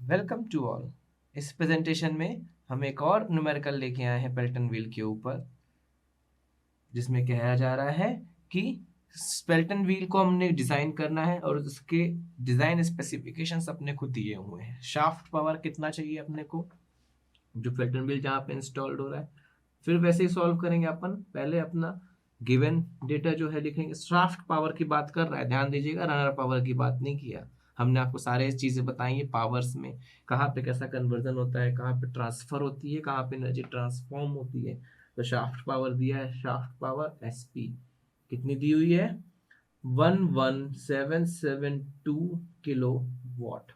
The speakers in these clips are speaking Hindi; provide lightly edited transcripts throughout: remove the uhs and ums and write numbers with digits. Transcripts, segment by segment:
Welcome to all. इस प्रेजेंटेशन में हम एक और न्यूमेरिकल लेके आए हैं पेल्टन व्हील के ऊपर, जिसमें कहा जा रहा है कि पेल्टन व्हील को हमने डिज़ाइन करना है और उसके डिज़ाइन स्पेसिफिकेशंस अपने को दिए हुए हैं। शाफ्ट पावर कितना चाहिए अपने को, जो पेल्टन व्हील जहाँ पे इंस्टॉल्ड हो रहा है। फिर वैसे ही सॉल्व करेंगे अपन। पहले अपना गिवन डेटा जो है लिखेंगे। शाफ्ट पावर की बात कर रहा है, ध्यान दीजिएगा, रनर पावर की बात नहीं किया। हमने आपको सारे चीज़ें बताई है पावर्स में, कहाँ पे कैसा कन्वर्जन होता है, कहाँ पे ट्रांसफर होती है, कहाँ पे एनर्जी ट्रांसफॉर्म होती है। तो शाफ्ट पावर दिया है, शाफ्ट पावर एस पी कितनी दी हुई है, 11772 किलो वॉट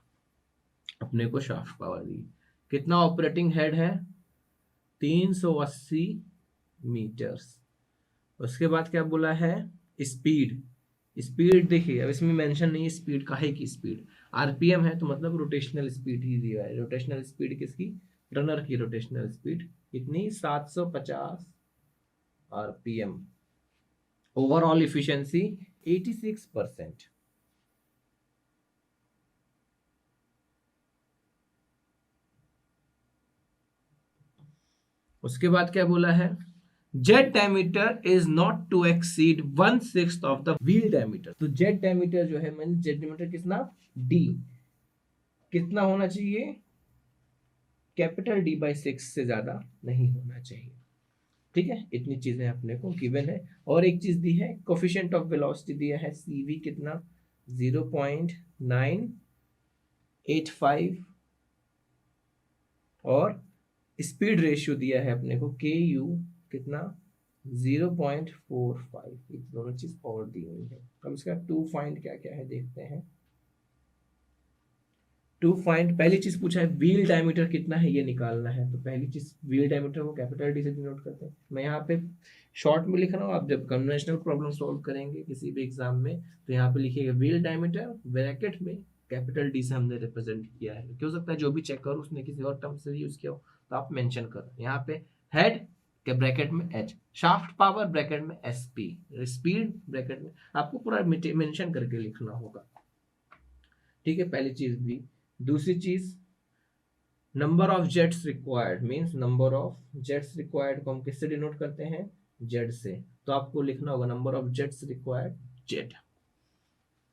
अपने को शाफ्ट पावर दी। कितना ऑपरेटिंग हेड है, 380 मीटर्स। उसके बाद क्या बोला है, स्पीड। स्पीड देखिए, अब इसमें मेंशन नहीं है स्पीड काहे की, स्पीड आरपीएम है तो मतलब रोटेशनल स्पीड ही दिया है। रोटेशनल स्पीड किसकी, रनर की रोटेशनल स्पीड कितनी, 750 आरपीएम। Overall efficiency 86%। उसके बाद क्या बोला है, jet diameter is not to exceed 1/6 of the wheel diameter. तो जेट डायमीटर जो है, मैंने जेट डायमीटर कितना, डी कितना होना चाहिए, कैपिटल डी बाई 6 से ज्यादा नहीं होना चाहिए। ठीक है, इतनी चीजें अपने को गिवन है। और एक चीज दी है, कोफिशिएंट ऑफ वेलोसिटी दिया है, सीवी कितना, 0.985। और स्पीड रेशियो दिया है अपने को, के यू कितना, 0.45। ये दोनों चीज और दी हुई है। अब इसका टू फाइंड क्या क्या है देखते हैं। टू फाइंड, पहली चीज पूछा है व्हील डायमीटर कितना है, ये निकालना है। तो पहली चीज व्हील डायमीटर को कैपिटल डी से डिनोट करते हैं। मैं यहाँ पे शॉर्ट में लिख रहा हूँ, आप जब कन्वेंशनल प्रॉब्लम सॉल्व करेंगे किसी भी एग्जाम में तो यहाँ पे लिखिएगा व्हील डायमीटर ब्रैकेट में कैपिटल डी से हमने रिप्रेजेंट किया है। क्यों सकता है जो भी चेक करो उसने किसी और टर्म से यूज किया हो तो आप मेंशन करो। यहाँ पे हेड के ब्रैकेट में एच, शाफ्ट पावर ब्रैकेट में एस पी, स्पीड ब्रैकेट में, आपको पूरा मेंशन करके लिखना होगा। ठीक है, पहली चीज भी। दूसरी चीज, number of jets required means number of jets required को हम किससे डिनोट करते हैं, जेड से। तो आपको लिखना होगा number of jets required, Z,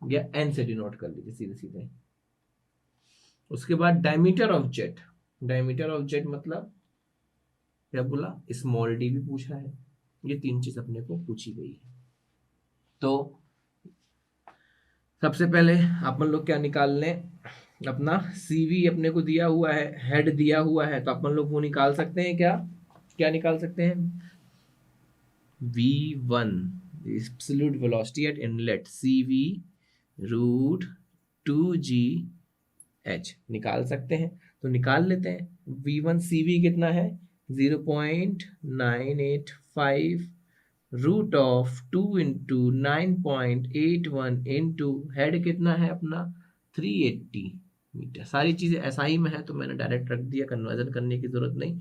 या एन से डिनोट कर लीजिए सीधे सीधे। उसके बाद diameter of jet, diameter of jet मतलब क्या बोला, स्मॉल डी भी पूछा है। ये तीन चीज अपने को पूछी गई है। तो सबसे पहले अपन लोग क्या निकाल लें, अपना सीवी अपने को दिया हुआ है, हेड दिया हुआ है, तो अपन लोग वो निकाल सकते हैं क्या, क्या निकाल सकते हैं, v1 absolute velocity at inlet, cv root 2g h निकाल सकते हैं। तो निकाल लेते हैं। v1 cv कितना है, 0.985 root of 2 into 9.81 into head कितना है अपना 380 मीटर। सारी चीजें एसआई में है तो मैंने डायरेक्ट रख दिया, कन्वर्जन करने की जरूरत नहीं।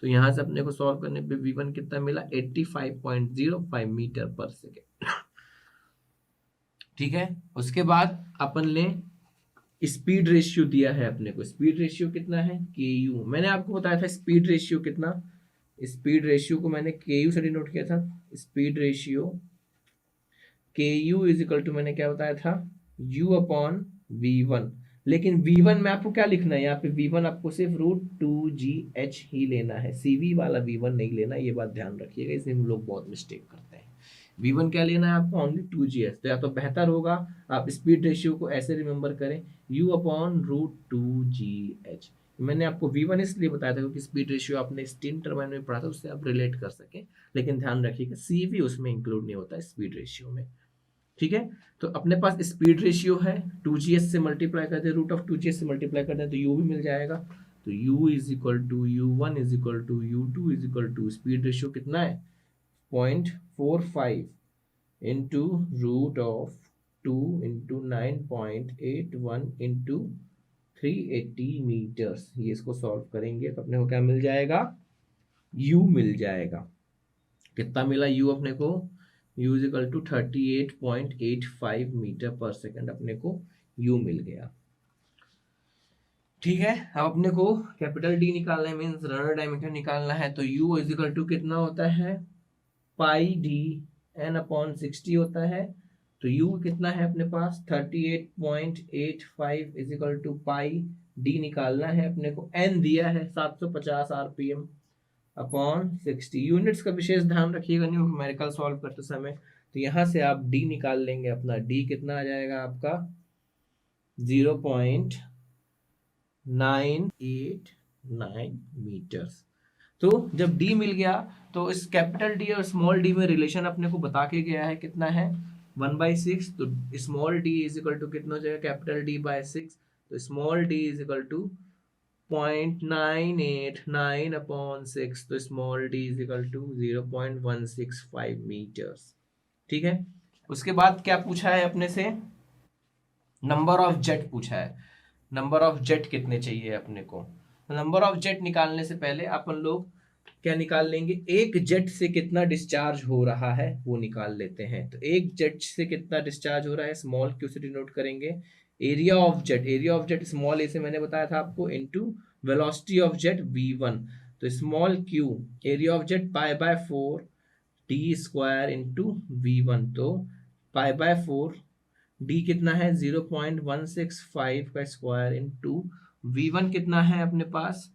तो यहां से अपने को सॉल्व करने पे v1 कितना मिला, 85.05 मीटर पर सेकेंड। ठीक है, उसके बाद अपन ले स्पीड रेशियो दिया है अपने को, स्पीड रेशियो कितना है, के यू। मैंने आपको बताया था स्पीड रेशियो कितना, स्पीड रेशियो को मैंने के यू से डिनोट किया था। स्पीड रेशियो के यू इज इक्वल टू, मैंने क्या बताया था, u अपॉन v1। लेकिन v1 में आपको क्या लिखना है, यहाँ पे v1 आपको सिर्फ रूट 2gh ही लेना है, cv वाला v1 नहीं लेना, ये बात ध्यान रखिएगा, इसमें हम लोग बहुत मिस्टेक करते हैं। v1 क्या लेना है आपको, ओनली 2gh। तो या तो बेहतर होगा आप स्पीड रेशियो को ऐसे रिमेंबर करें, u अपॉन रूट 2gh। मैंने आपको v1 इसलिए बताया था क्योंकि स्पीड रेशियो आपने स्टीम टरबाइन में पढ़ा था, उससे आप रिलेट कर सकें। लेकिन ध्यान रखिएगा cv उसमें इंक्लूड नहीं होता स्पीड रेशियो में। ठीक है, तो अपने पास स्पीड रेशियो है, 2gh से मल्टीप्लाई करते हैं, रूट ऑफ 2gh से मल्टीप्लाई करते हैं तो u भी मिल जाएगा। तो u is equal to u1 is equal to u2 is equal to, speed ratio कितना है 0.45 into root of 2 into 9.81 into 380 metres. ये इसको सॉल्व करेंगे तो अपने को क्या मिल जाएगा, u मिल जाएगा। कितना मिला u अपने को, u is equal to 38.85 metre per second अपने को u मिल गया। ठीक है, अब अपने को कैपिटल डी निकालना है, मीन्स रनर डायमीटर निकालना है। तो यू इज इक्वल टू कितना होता है, पाई डी एन अपॉन 60 होता है। तो यू कितना है अपने पास 38.85 is equal to pi D निकालना है अपने को। एन दिया है 750 आरपीएम अपॉन 60। यूनिट्स का विशेष ध्यान रखिएगा न्यूमेरिकल सॉल्व करते समय। तो यहाँ से आप डी निकाल लेंगे अपना, डी कितना आ जाएगा आपका 0.989 मीटर्स। तो जब डी मिल गया तो इस कैपिटल डी और स्मॉल डी में रिलेशन अपने को बता के गया है कितना है 1/6। तो small D is equal to कितना हो जाएगा कैपिटल डी बाय 6। तो small D is equal to 0.989 upon 6। तो small D is equal to 0.165 metres. ठीक है, उसके बाद क्या पूछा है अपने से, नंबर ऑफ जेट पूछा है। नंबर ऑफ जेट कितने चाहिए अपने को। नंबर ऑफ जेट निकालने से पहले अपन लोग क्या निकाल लेंगे, एक जेट से कितना डिस्चार्ज हो रहा है वो निकाल लेते हैं। तो एक जेट से कितना डिस्चार्ज हो रहा है, स्मॉल क्यू से डिनोट करेंगे। Area of jet, area of jet small a से मैंने बताया था आपको, into velocity of jet v1। तो small Q area of jet pi by 4 D square into v1। तो पाई बाय 4 डी कितना है 0.165 का स्क्वायर इंटू v1 कितना है अपने पास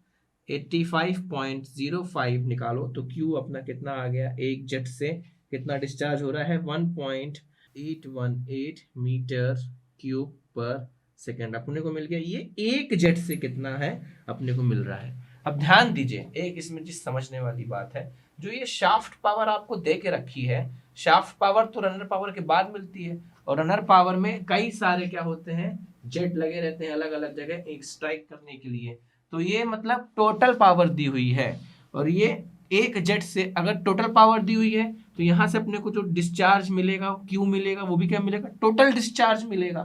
85.05 निकालो। तो Q अपना कितना आ गया, एक जेट से कितना डिस्चार्ज हो रहा है 1.818 मीटर क्यूब पर सेकेंड अपने को मिल गया। ये एक जेट से कितना है अपने को मिल रहा है। अब ध्यान दीजिए, एक इसमें चीज समझने वाली बात है, जो ये शाफ्ट पावर आपको दे के रखी है, शाफ्ट पावर तो रनर पावर के बाद मिलती है, और रनर पावर में कई सारे क्या होते हैं जेट लगे रहते हैं अलग अलग जगह एक स्ट्राइक करने के लिए। तो ये मतलब टोटल पावर दी हुई है, और ये एक जेट से अगर टोटल पावर दी हुई है तो यहाँ से अपने को जो डिस्चार्ज मिलेगा क्यू मिलेगा, वो भी क्या मिलेगा, टोटल डिस्चार्ज मिलेगा।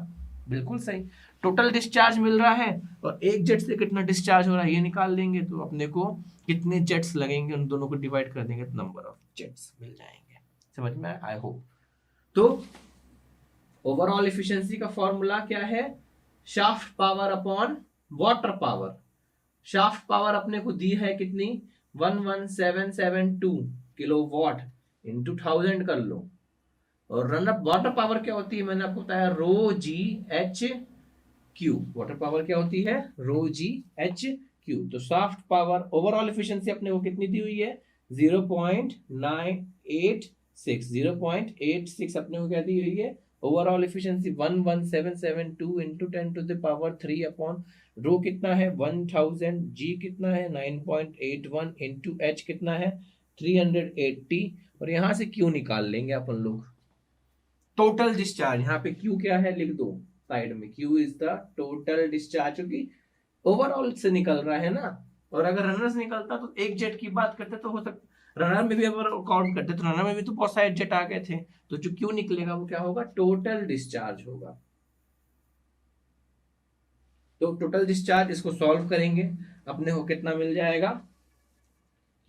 बिल्कुल सही, टोटल डिस्चार्ज मिल रहा है, और एक जेट से कितना डिस्चार्ज हो रहा है ये निकाल देंगे। तो अपने को कितने जेट्स लगेंगे उन दोनों को डिवाइड कर देंगे तो नंबर ऑफ जेट्स मिल जाएंगे। समझ में आया, आई होप। तो ओवरऑल एफिशिएंसी का फॉर्मूला क्या है, shaft power upon water power. Shaft power अपने को दी है कितनी 11772 किलोवाट इंटू 1000 कर लो। और रन अप वाटर पावर क्या होती है, मैंने आपको बताया rho g h q. Water power क्या होती है, रो जी एच क्यू। तो शाफ्ट पावर ओवरऑल एफिशिएंसी अपने को कितनी दी हुई है 0.986 0.86 अपने को क्या दी हुई है overall efficiency 11772 into 10 to the power 3 upon rho कितना है 1000, जी कितना है 9.81 इंटू एच कितना है 380, और यहां से क्यू निकाल लेंगे अपन लोग टोटल डिस्चार्ज। यहाँ पे क्यू क्या है लिख दो साइड में, Q is the total discharge, क्योंकि ओवरऑल से निकल रहा है ना। और अगर रनर से निकलता तो एक जेट की बात करते तो हो सकता, रनर में भी अगर काउंट करते तो रनर में भी तो बहुत सारे जेट आ गए थे। तो जो क्यू निकलेगा वो क्या होगा, टोटल डिस्चार्ज होगा। तो टोटल डिस्चार्ज इसको सॉल्व करेंगे अपने को कितना मिल जाएगा,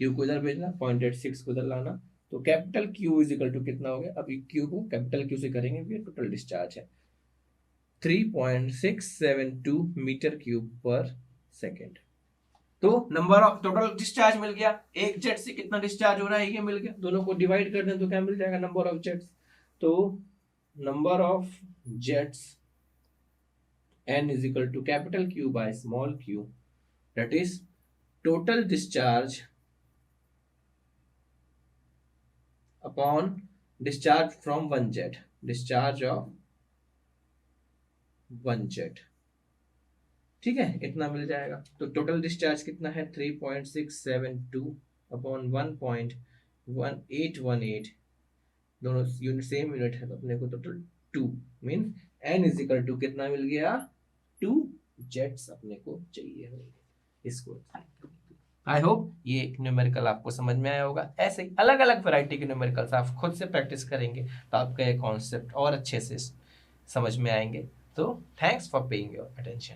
क्यू को इधर भेजना 0.86 को इधर लाना। तो capital Q is equal to कितना हो गया, अब क्यू को कैपिटल क्यू से करेंगे, ये टोटल डिस्चार्ज है 3.672 मीटर क्यूब पर सेकेंड। तो नंबर ऑफ टोटल डिस्चार्ज मिल गया, एक जेट से कितना डिस्चार्ज हो रहा है ये मिल गया, दोनों को डिवाइड कर दें तो क्या मिल जाएगा नंबर ऑफ जेट्स। तो number of jets n is equal to capital Q by small q, that is total discharge upon discharge from one jet, discharge of one jet। ठीक है, इतना मिल जाएगा। तो टोटल डिस्चार्ज कितना है 3.672 अपॉन 1.1818, दोनों यूनिट सेम यूनिट है तो अपने को total 2 mean n is equal to कितना मिल गया 2 जेट्स अपने को चाहिए होंगे इसको। आई होप ये न्यूमेरिकल आपको समझ में आया होगा। ऐसे ही अलग अलग वैरायटी के न्यूमेरिकल्स आप खुद से प्रैक्टिस करेंगे तो आपका ये कॉन्सेप्ट और अच्छे से समझ में आएंगे। तो thanks for paying your attention.